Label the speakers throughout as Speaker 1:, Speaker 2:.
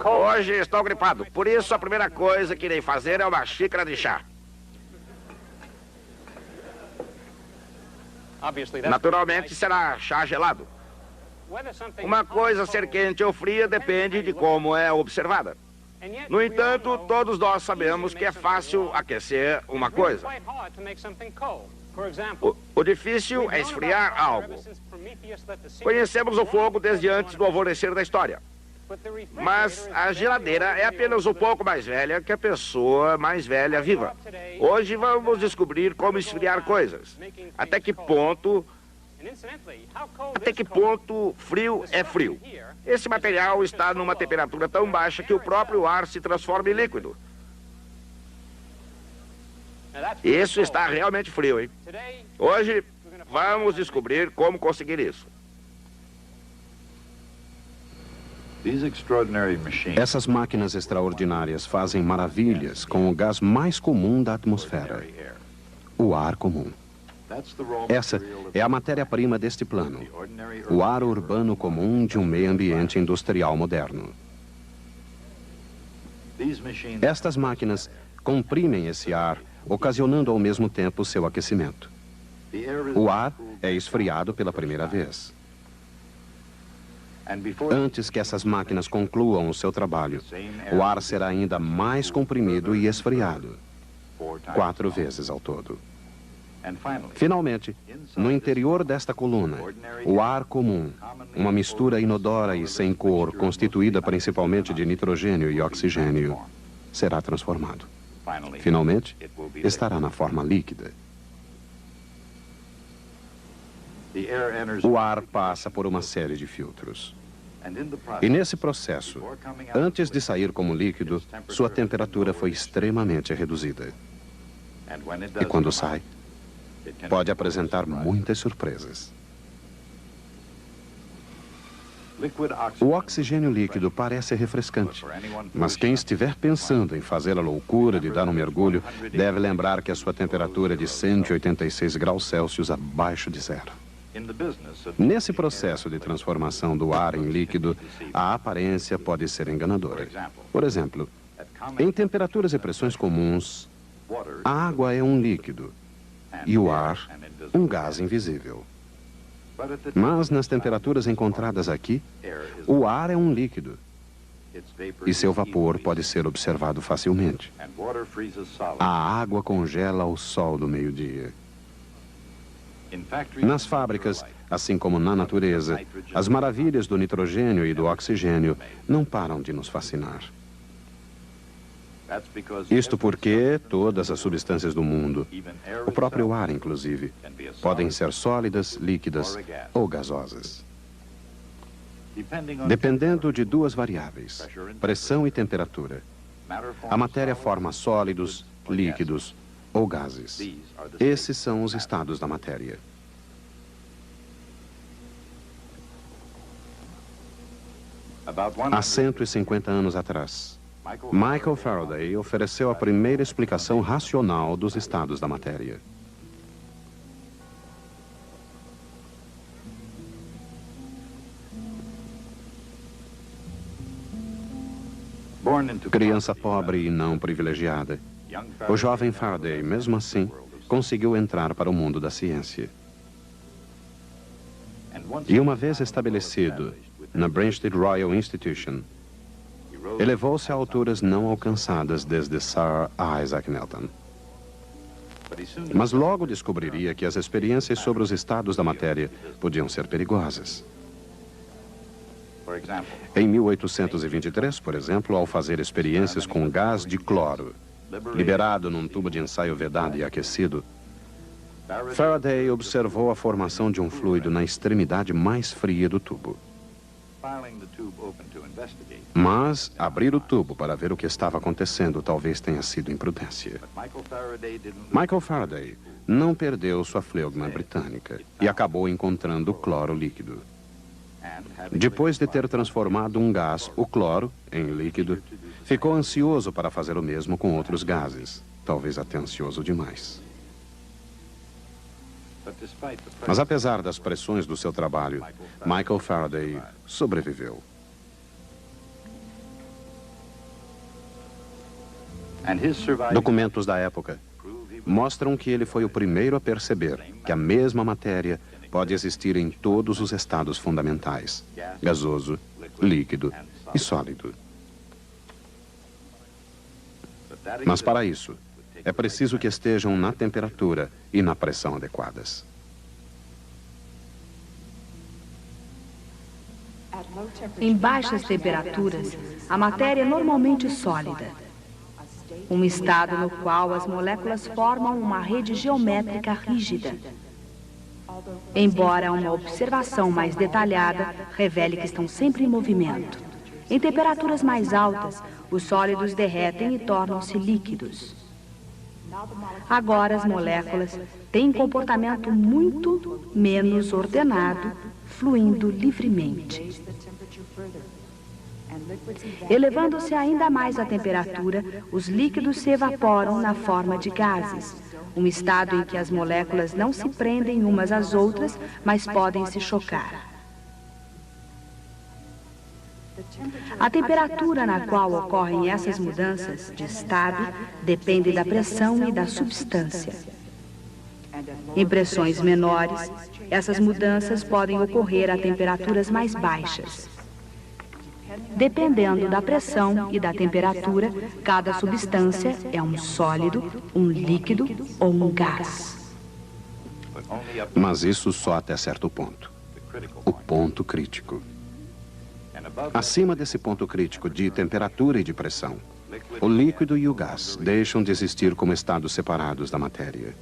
Speaker 1: Hoje estou gripado, por isso a primeira coisa que irei fazer é uma xícara de chá. Naturalmente será chá gelado. Uma coisa ser quente ou fria depende de como é observada. No entanto, todos nós sabemos que é fácil aquecer uma coisa. O difícil é esfriar algo. Conhecemos o fogo desde antes do alvorecer da história. Mas a geladeira é apenas um pouco mais velha que a pessoa mais velha viva. Hoje vamos descobrir como esfriar coisas. Até que ponto frio é frio. Esse material está numa temperatura tão baixa que o próprio ar se transforma em líquido. Isso está realmente frio, hein? Hoje vamos descobrir como conseguir isso.
Speaker 2: Essas máquinas extraordinárias fazem maravilhas com o gás mais comum da atmosfera, o ar comum. Essa é a matéria-prima deste plano, o ar urbano comum de um meio ambiente industrial moderno. Estas máquinas comprimem esse ar, ocasionando ao mesmo tempo seu aquecimento. O ar é esfriado pela primeira vez. Antes que essas máquinas concluam o seu trabalho, o ar será ainda mais comprimido e esfriado, 4 vezes ao todo. Finalmente, no interior desta coluna, o ar comum, uma mistura inodora e sem cor, constituída principalmente de nitrogênio e oxigênio, será transformado. Finalmente, estará na forma líquida. O ar passa por uma série de filtros. E nesse processo, antes de sair como líquido, sua temperatura foi extremamente reduzida. E quando sai, pode apresentar muitas surpresas. O oxigênio líquido parece refrescante, mas quem estiver pensando em fazer a loucura de dar um mergulho deve lembrar que a sua temperatura é de 186 graus Celsius abaixo de zero. Nesse processo de transformação do ar em líquido, a aparência pode ser enganadora. Por exemplo, em temperaturas e pressões comuns, a água é um líquido e o ar um gás invisível. Mas nas temperaturas encontradas aqui, o ar é um líquido e seu vapor pode ser observado facilmente. A água congela ao sol do meio-dia. Nas fábricas, assim como na natureza, as maravilhas do nitrogênio e do oxigênio não param de nos fascinar. Isto porque todas as substâncias do mundo, o próprio ar inclusive, podem ser sólidas, líquidas ou gasosas. Dependendo de 2 variáveis, pressão e temperatura, a matéria forma sólidos, líquidos ou gases. Esses são os estados da matéria. Há 150 anos atrás, Michael Faraday ofereceu a primeira explicação racional dos estados da matéria. Criança pobre e não privilegiada, o jovem Faraday, mesmo assim, conseguiu entrar para o mundo da ciência. E uma vez estabelecido na Braintree Royal Institution, elevou-se a alturas não alcançadas desde Sir Isaac Newton. Mas logo descobriria que as experiências sobre os estados da matéria podiam ser perigosas. Em 1823, por exemplo, ao fazer experiências com gás de cloro, liberado num tubo de ensaio vedado e aquecido, Faraday observou a formação de um fluido na extremidade mais fria do tubo. Mas abrir o tubo para ver o que estava acontecendo talvez tenha sido imprudência. Michael Faraday não perdeu sua fleugma britânica e acabou encontrando o cloro líquido. Depois de ter transformado um gás, o cloro, em líquido, ficou ansioso para fazer o mesmo com outros gases, talvez até ansioso demais. Mas apesar das pressões do seu trabalho, Michael Faraday sobreviveu. Documentos da época mostram que ele foi o primeiro a perceber que a mesma matéria pode existir em todos os estados fundamentais: gasoso, líquido e sólido. Mas para isso, é preciso que estejam na temperatura e na pressão adequadas.
Speaker 3: Em baixas temperaturas, a matéria é normalmente sólida, um estado no qual as moléculas formam uma rede geométrica rígida. Embora uma observação mais detalhada revele que estão sempre em movimento. Em temperaturas mais altas, os sólidos derretem e tornam-se líquidos. Agora as moléculas têm um comportamento muito menos ordenado, fluindo livremente. Elevando-se ainda mais a temperatura, os líquidos se evaporam na forma de gases, um estado em que as moléculas não se prendem umas às outras, mas podem se chocar. A temperatura na qual ocorrem essas mudanças de estado depende da pressão e da substância. Em pressões menores, essas mudanças podem ocorrer a temperaturas mais baixas. Dependendo da pressão e da temperatura, cada substância é um sólido, um líquido ou um gás.
Speaker 2: Mas isso só até certo ponto. O ponto crítico. Acima desse ponto crítico de temperatura e de pressão, o líquido e o gás deixam de existir como estados separados da matéria.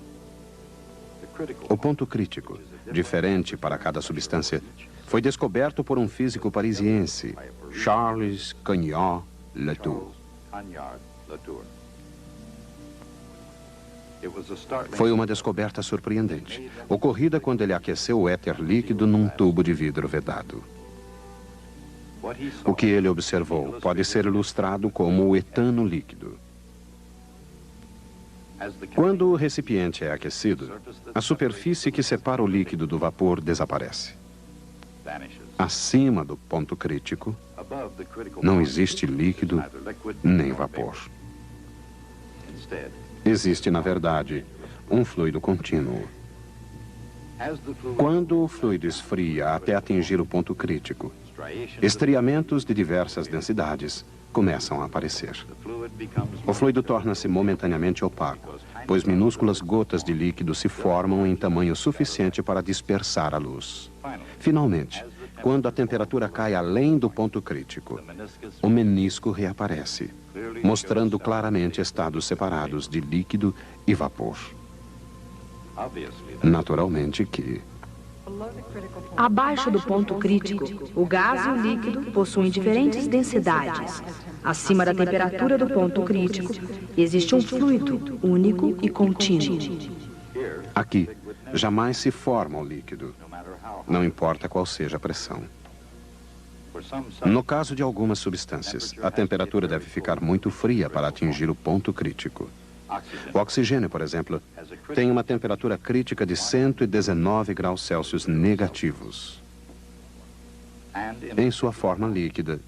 Speaker 2: O ponto crítico, diferente para cada substância, foi descoberto por um físico parisiense, Charles Cagniard-Latour. Foi uma descoberta surpreendente, ocorrida quando ele aqueceu o éter líquido num tubo de vidro vedado. O que ele observou pode ser ilustrado como o etano líquido. Quando o recipiente é aquecido, a superfície que separa o líquido do vapor desaparece. Acima do ponto crítico, não existe líquido nem vapor. Existe, na verdade, um fluido contínuo. Quando o fluido esfria até atingir o ponto crítico, estriamentos de diversas densidades começam a aparecer. O fluido torna-se momentaneamente opaco, pois minúsculas gotas de líquido se formam em tamanho suficiente para dispersar a luz. Finalmente, quando a temperatura cai além do ponto crítico, o menisco reaparece, mostrando claramente estados separados de líquido e vapor. Naturalmente que,
Speaker 3: abaixo do ponto crítico, o gás e o líquido possuem diferentes densidades. Acima da temperatura do ponto crítico, existe um fluido único e contínuo.
Speaker 2: Aqui, jamais se forma o líquido, não importa qual seja a pressão. No caso de algumas substâncias, a temperatura deve ficar muito fria para atingir o ponto crítico. O oxigênio, por exemplo, tem uma temperatura crítica de 119 graus Celsius negativos. Em sua forma líquida,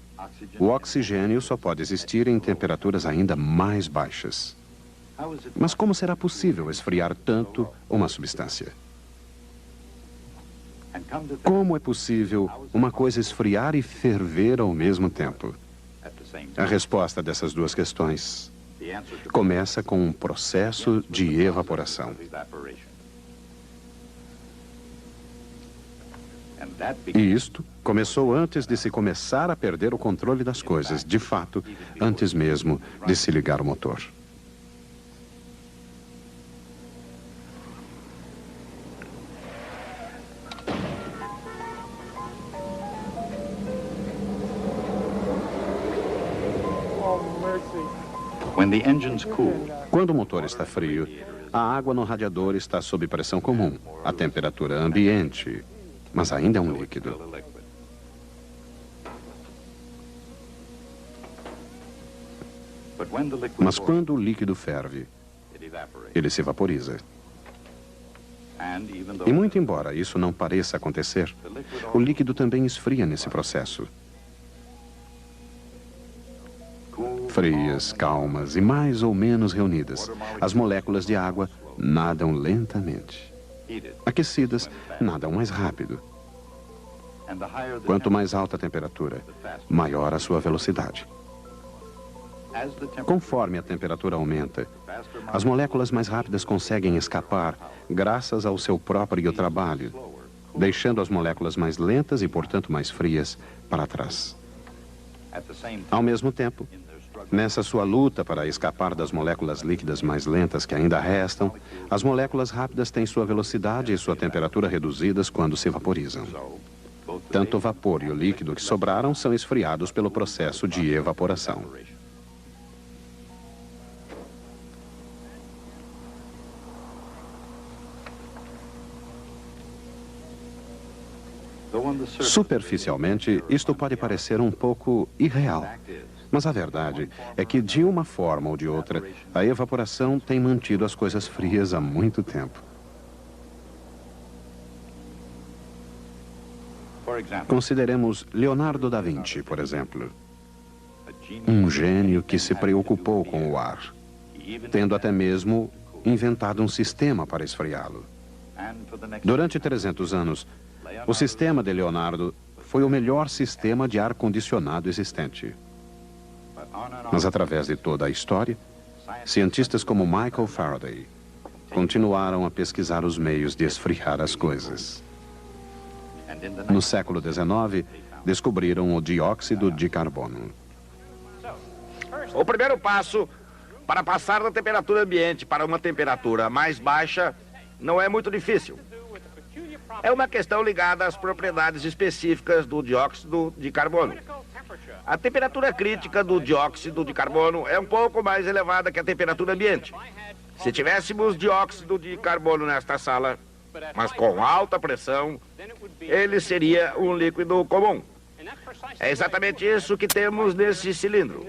Speaker 2: o oxigênio só pode existir em temperaturas ainda mais baixas. Mas como será possível esfriar tanto uma substância? Como é possível uma coisa esfriar e ferver ao mesmo tempo? A resposta dessas duas questões começa com um processo de evaporação. E isto começou antes de se começar a perder o controle das coisas, de fato, antes mesmo de se ligar o motor. Quando o motor está frio, a água no radiador está sob pressão comum, a temperatura ambiente, mas ainda é um líquido. Mas quando o líquido ferve, ele se vaporiza. E muito embora isso não pareça acontecer, o líquido também esfria nesse processo. Frias, calmas e mais ou menos reunidas, as moléculas de água nadam lentamente. Aquecidas, nadam mais rápido. Quanto mais alta a temperatura, maior a sua velocidade. Conforme a temperatura aumenta, as moléculas mais rápidas conseguem escapar graças ao seu próprio trabalho, deixando as moléculas mais lentas e, portanto, mais frias para trás. Ao mesmo tempo, nessa sua luta para escapar das moléculas líquidas mais lentas que ainda restam, as moléculas rápidas têm sua velocidade e sua temperatura reduzidas quando se vaporizam. Tanto o vapor e o líquido que sobraram são esfriados pelo processo de evaporação. Superficialmente, isto pode parecer um pouco irreal. Mas a verdade é que, de uma forma ou de outra, a evaporação tem mantido as coisas frias há muito tempo. Consideremos Leonardo da Vinci, por exemplo. Um gênio que se preocupou com o ar, tendo até mesmo inventado um sistema para esfriá-lo. Durante 300 anos, o sistema de Leonardo foi o melhor sistema de ar-condicionado existente. Mas através de toda a história, cientistas como Michael Faraday continuaram a pesquisar os meios de esfriar as coisas. No século XIX, descobriram o dióxido de carbono.
Speaker 1: O primeiro passo para passar da temperatura ambiente para uma temperatura mais baixa não é muito difícil. É uma questão ligada às propriedades específicas do dióxido de carbono. A temperatura crítica do dióxido de carbono é um pouco mais elevada que a temperatura ambiente. Se tivéssemos dióxido de carbono nesta sala, mas com alta pressão, ele seria um líquido comum. É exatamente isso que temos nesse cilindro.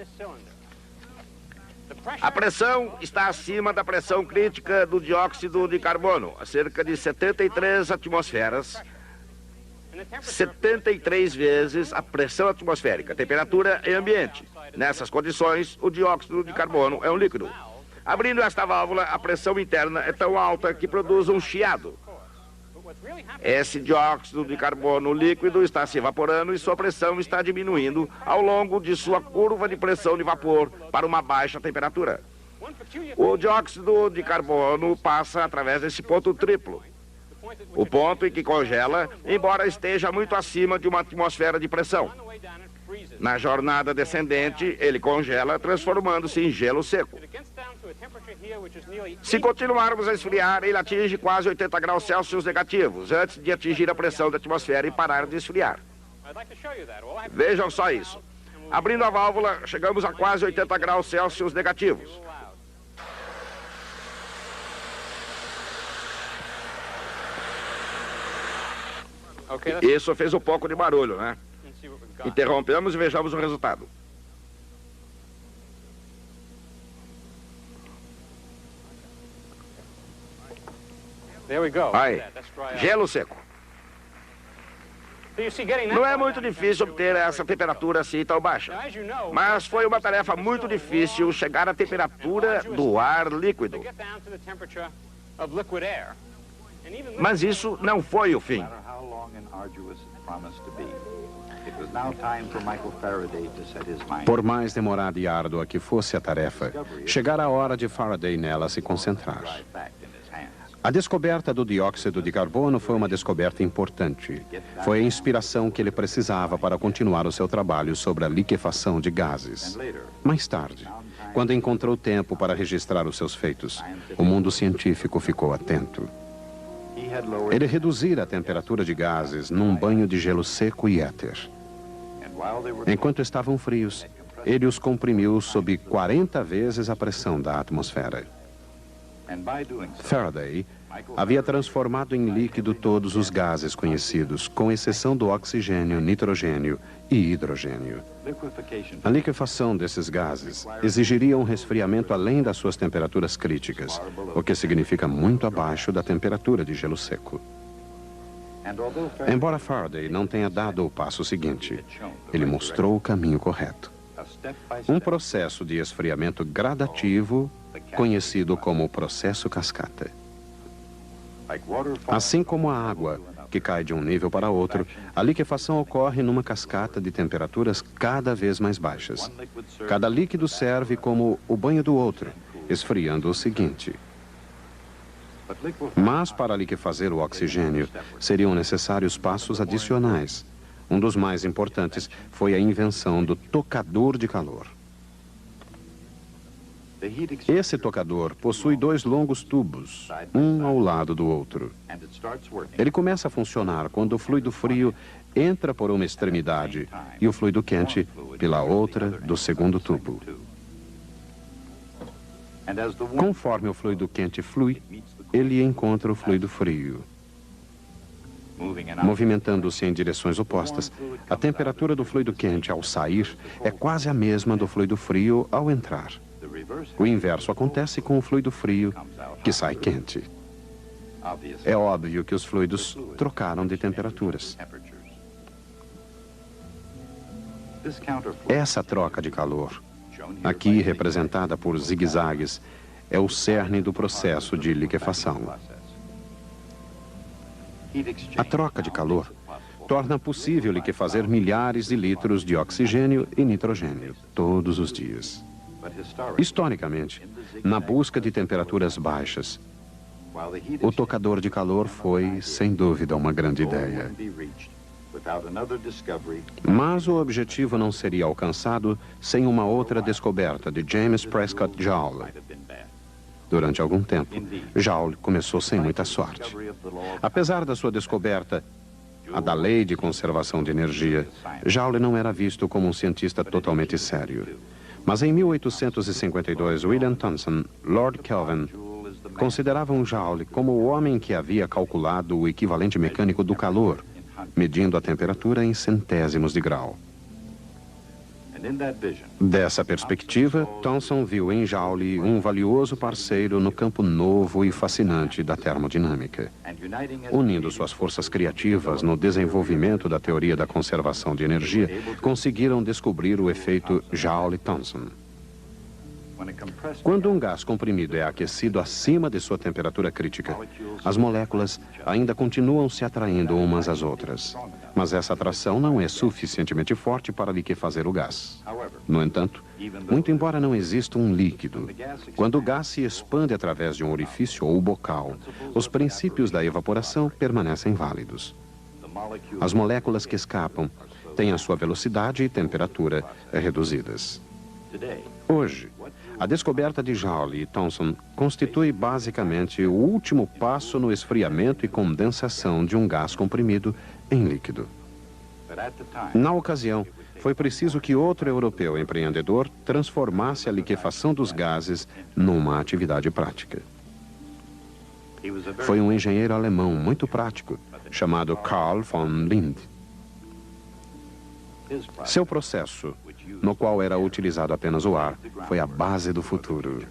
Speaker 1: A pressão está acima da pressão crítica do dióxido de carbono, a cerca de 73 atmosferas, 73 vezes a pressão atmosférica, temperatura e ambiente. Nessas condições, o dióxido de carbono é um líquido. Abrindo esta válvula, a pressão interna é tão alta que produz um chiado. Esse dióxido de carbono líquido está se evaporando e sua pressão está diminuindo ao longo de sua curva de pressão de vapor para uma baixa temperatura. O dióxido de carbono passa através desse ponto triplo. O ponto em que congela, embora esteja muito acima de uma atmosfera de pressão. Na jornada descendente, ele congela, transformando-se em gelo seco. Se continuarmos a esfriar, ele atinge quase 80 graus Celsius negativos, antes de atingir a pressão da atmosfera e parar de esfriar. Vejam só isso. Abrindo a válvula, chegamos a quase 80 graus Celsius negativos. Isso fez um pouco de barulho, né? Interrompemos e vejamos o resultado. Aí, gelo seco. Não é muito difícil obter essa temperatura assim tão baixa. Mas foi uma tarefa muito difícil chegar à temperatura do ar líquido. Mas isso não foi o fim.
Speaker 2: Por mais demorada e árdua que fosse a tarefa, chegara a hora de Faraday nela se concentrar. A descoberta do dióxido de carbono foi uma descoberta importante. Foi a inspiração que ele precisava para continuar o seu trabalho sobre a liquefação de gases. Mais tarde, quando encontrou tempo para registrar os seus feitos, o mundo científico ficou atento. Ele reduzira a temperatura de gases num banho de gelo seco e éter. Enquanto estavam frios, ele os comprimiu sob 40 vezes a pressão da atmosfera. Faraday havia transformado em líquido todos os gases conhecidos, com exceção do oxigênio, nitrogênio e hidrogênio. A liquefação desses gases exigiria um resfriamento além das suas temperaturas críticas, o que significa muito abaixo da temperatura de gelo seco. Embora Faraday não tenha dado o passo seguinte, ele mostrou o caminho correto. Um processo de esfriamento gradativo, conhecido como processo cascata. Assim como a água, que cai de um nível para outro, a liquefação ocorre numa cascata de temperaturas cada vez mais baixas. Cada líquido serve como o banho do outro, esfriando o seguinte. Mas para liquefazer o oxigênio, seriam necessários passos adicionais. Um dos mais importantes foi a invenção do tocador de calor. Esse tocador possui dois longos tubos, um ao lado do outro. Ele começa a funcionar quando o fluido frio entra por uma extremidade e o fluido quente pela outra do segundo tubo. Conforme o fluido quente flui, ele encontra o fluido frio. Movimentando-se em direções opostas, a temperatura do fluido quente ao sair é quase a mesma do fluido frio ao entrar. O inverso acontece com o fluido frio, que sai quente. É óbvio que os fluidos trocaram de temperaturas. Essa troca de calor, aqui representada por zigue-zagues, é o cerne do processo de liquefação. A troca de calor torna possível liquefazer milhares de litros de oxigênio e nitrogênio todos os dias. Historicamente, na busca de temperaturas baixas, o tocador de calor foi, sem dúvida, uma grande ideia. Mas o objetivo não seria alcançado sem uma outra descoberta de James Prescott Joule. Durante algum tempo, Joule começou sem muita sorte. Apesar da sua descoberta, a da lei de conservação de energia, Joule não era visto como um cientista totalmente sério. Mas em 1852, William Thomson, Lord Kelvin, consideravam Joule como o homem que havia calculado o equivalente mecânico do calor, medindo a temperatura em centésimos de grau. Dessa perspectiva, Thomson viu em Joule um valioso parceiro no campo novo e fascinante da termodinâmica. Unindo suas forças criativas no desenvolvimento da teoria da conservação de energia, conseguiram descobrir o efeito Joule-Thomson. Quando um gás comprimido é aquecido acima de sua temperatura crítica, as moléculas ainda continuam se atraindo umas às outras. Mas essa atração não é suficientemente forte para liquefazer o gás. No entanto, muito embora não exista um líquido, quando o gás se expande através de um orifício ou bocal, os princípios da evaporação permanecem válidos. As moléculas que escapam têm a sua velocidade e temperatura reduzidas. Hoje, a descoberta de Joule e Thomson constitui basicamente o último passo no esfriamento e condensação de um gás comprimido em líquido. Na ocasião, foi preciso que outro europeu empreendedor transformasse a liquefação dos gases numa atividade prática. Foi um engenheiro alemão muito prático, chamado Carl von Linde. Seu processo, no qual era utilizado apenas o ar, foi a base do futuro.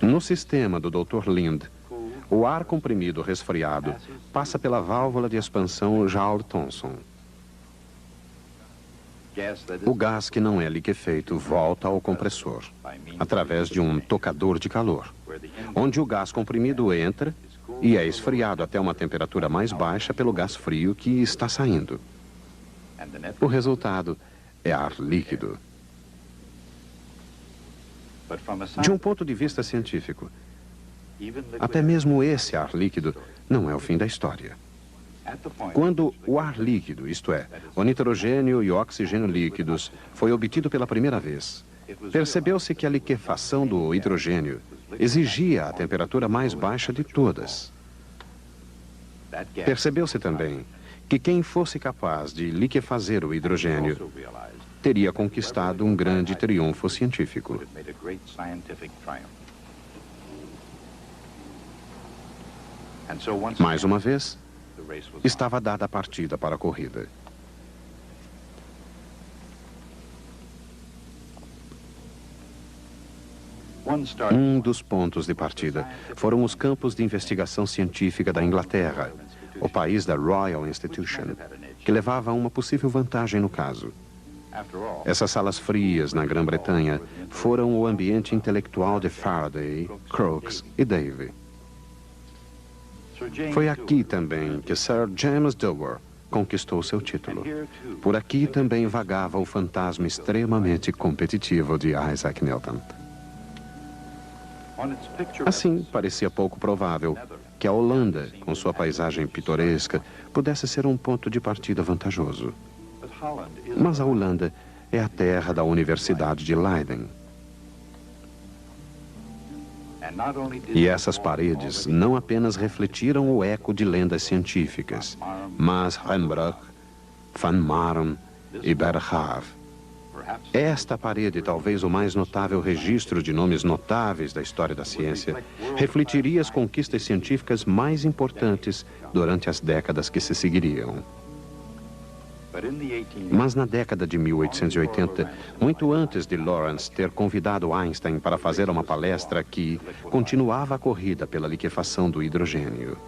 Speaker 2: No sistema do Dr. Linde, o ar comprimido resfriado passa pela válvula de expansão Joule-Thomson. O gás que não é liquefeito volta ao compressor, através de um tocador de calor, onde o gás comprimido entra e é esfriado até uma temperatura mais baixa pelo gás frio que está saindo. O resultado é ar líquido. De um ponto de vista científico, até mesmo esse ar líquido não é o fim da história. Quando o ar líquido, isto é, o nitrogênio e o oxigênio líquidos, foi obtido pela primeira vez, percebeu-se que a liquefação do hidrogênio exigia a temperatura mais baixa de todas. Percebeu-se também que quem fosse capaz de liquefazer o hidrogênio teria conquistado um grande triunfo científico. Mais uma vez, estava dada a partida para a corrida. Um dos pontos de partida foram os campos de investigação científica da Inglaterra, o país da Royal Institution, que levava a uma possível vantagem no caso. Essas salas frias na Grã-Bretanha foram o ambiente intelectual de Faraday, Crookes e Davy. Foi aqui também que Sir James Dower conquistou seu título. Por aqui também vagava o fantasma extremamente competitivo de Isaac Newton. Assim, parecia pouco provável que a Holanda, com sua paisagem pitoresca, pudesse ser um ponto de partida vantajoso. Mas a Holanda é a terra da Universidade de Leiden. E essas paredes não apenas refletiram o eco de lendas científicas, mas Rembrandt, Van Maren e Berghav. Esta parede, talvez o mais notável registro de nomes notáveis da história da ciência, refletiria as conquistas científicas mais importantes durante as décadas que se seguiriam. Mas na década de 1880, muito antes de Lawrence ter convidado Einstein para fazer uma palestra aqui, continuava a corrida pela liquefação do hidrogênio.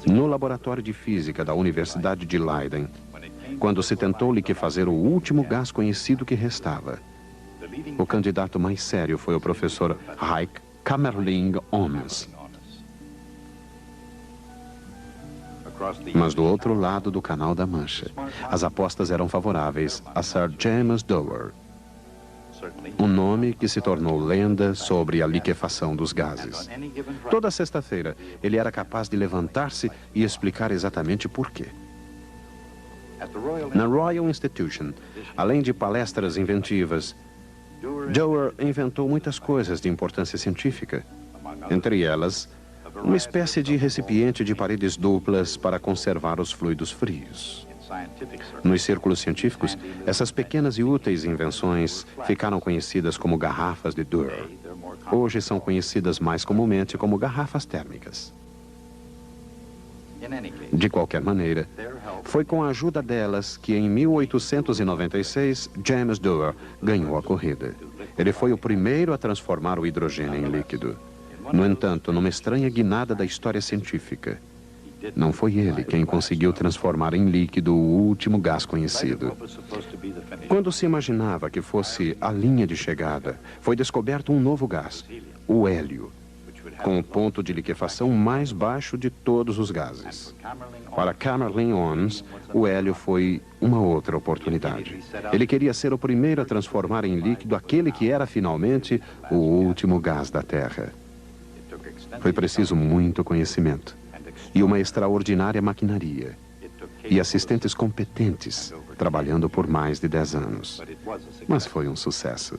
Speaker 2: No laboratório de física da Universidade de Leiden, quando se tentou liquefazer o último gás conhecido que restava, o candidato mais sério foi o professor Heike Kamerlingh-Onnes. Mas do outro lado do Canal da Mancha, as apostas eram favoráveis a Sir James Dower, um nome que se tornou lenda sobre a liquefação dos gases. Toda sexta-feira, ele era capaz de levantar-se e explicar exatamente por quê. Na Royal Institution, além de palestras inventivas, Dower inventou muitas coisas de importância científica, entre elas, uma espécie de recipiente de paredes duplas para conservar os fluidos frios. Nos círculos científicos, essas pequenas e úteis invenções ficaram conhecidas como garrafas de Dower. Hoje são conhecidas mais comumente como garrafas térmicas. De qualquer maneira, foi com a ajuda delas que em 1896 James Dower ganhou a corrida. Ele foi o primeiro a transformar o hidrogênio em líquido. No entanto, numa estranha guinada da história científica, não foi ele quem conseguiu transformar em líquido o último gás conhecido. Quando se imaginava que fosse a linha de chegada, foi descoberto um novo gás, o hélio, com o ponto de liquefação mais baixo de todos os gases. Para Kamerlingh-Onnes, o hélio foi uma outra oportunidade. Ele queria ser o primeiro a transformar em líquido aquele que era finalmente o último gás da Terra. Foi preciso muito conhecimento e uma extraordinária maquinaria e assistentes competentes trabalhando por mais de 10 anos. Mas foi um sucesso.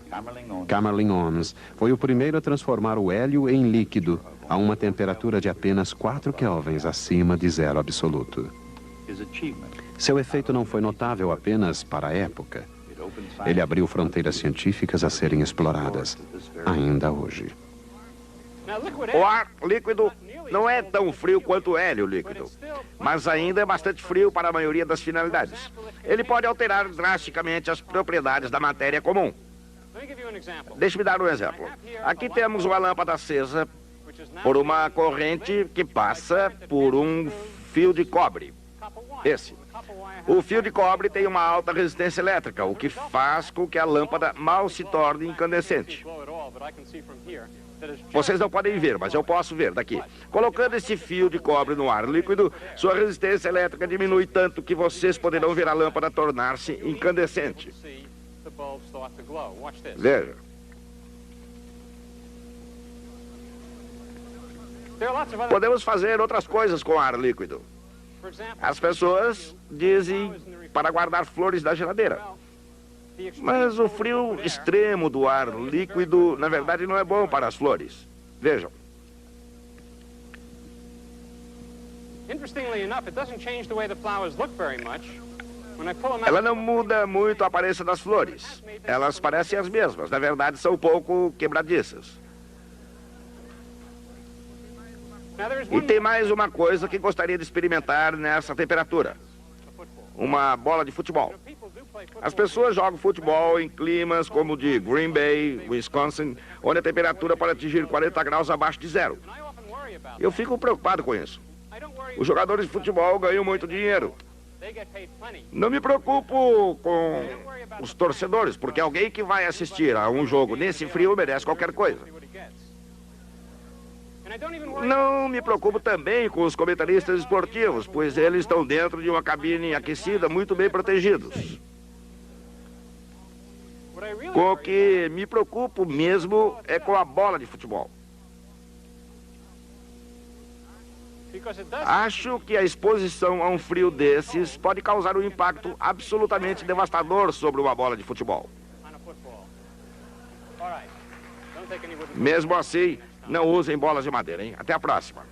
Speaker 2: Kamerlingh-Onnes foi o primeiro a transformar o hélio em líquido a uma temperatura de apenas 4 kelvins acima de zero absoluto. Seu efeito não foi notável apenas para a época. Ele abriu fronteiras científicas a serem exploradas, ainda hoje.
Speaker 1: O ar líquido não é tão frio quanto o hélio líquido, mas ainda é bastante frio para a maioria das finalidades. Ele pode alterar drasticamente as propriedades da matéria comum. Deixe-me dar um exemplo. Aqui temos uma lâmpada acesa por uma corrente que passa por um fio de cobre. Esse. O fio de cobre tem uma alta resistência elétrica, o que faz com que a lâmpada mal se torne incandescente. Vocês não podem ver, mas eu posso ver daqui. Colocando esse fio de cobre no ar líquido, sua resistência elétrica diminui tanto que vocês poderão ver a lâmpada tornar-se incandescente. Veja. Podemos fazer outras coisas com ar líquido. As pessoas dizem para guardar flores na geladeira. Mas o frio extremo do ar líquido, na verdade, não é bom para as flores. Vejam. Ela não muda muito a aparência das flores. Elas parecem as mesmas. Na verdade, são um pouco quebradiças. E tem mais uma coisa que gostaria de experimentar nessa temperatura. Uma bola de futebol. As pessoas jogam futebol em climas como o de Green Bay, Wisconsin, onde a temperatura pode atingir 40 graus abaixo de zero. Eu fico preocupado com isso. Os jogadores de futebol ganham muito dinheiro. Não me preocupo com os torcedores, porque alguém que vai assistir a um jogo nesse frio merece qualquer coisa. Não me preocupo também com os comentaristas esportivos, pois eles estão dentro de uma cabine aquecida, muito bem protegidos. Com o que me preocupo mesmo é com a bola de futebol. Acho que a exposição a um frio desses pode causar um impacto absolutamente devastador sobre uma bola de futebol. Mesmo assim, não usem bolas de madeira, hein? Até a próxima.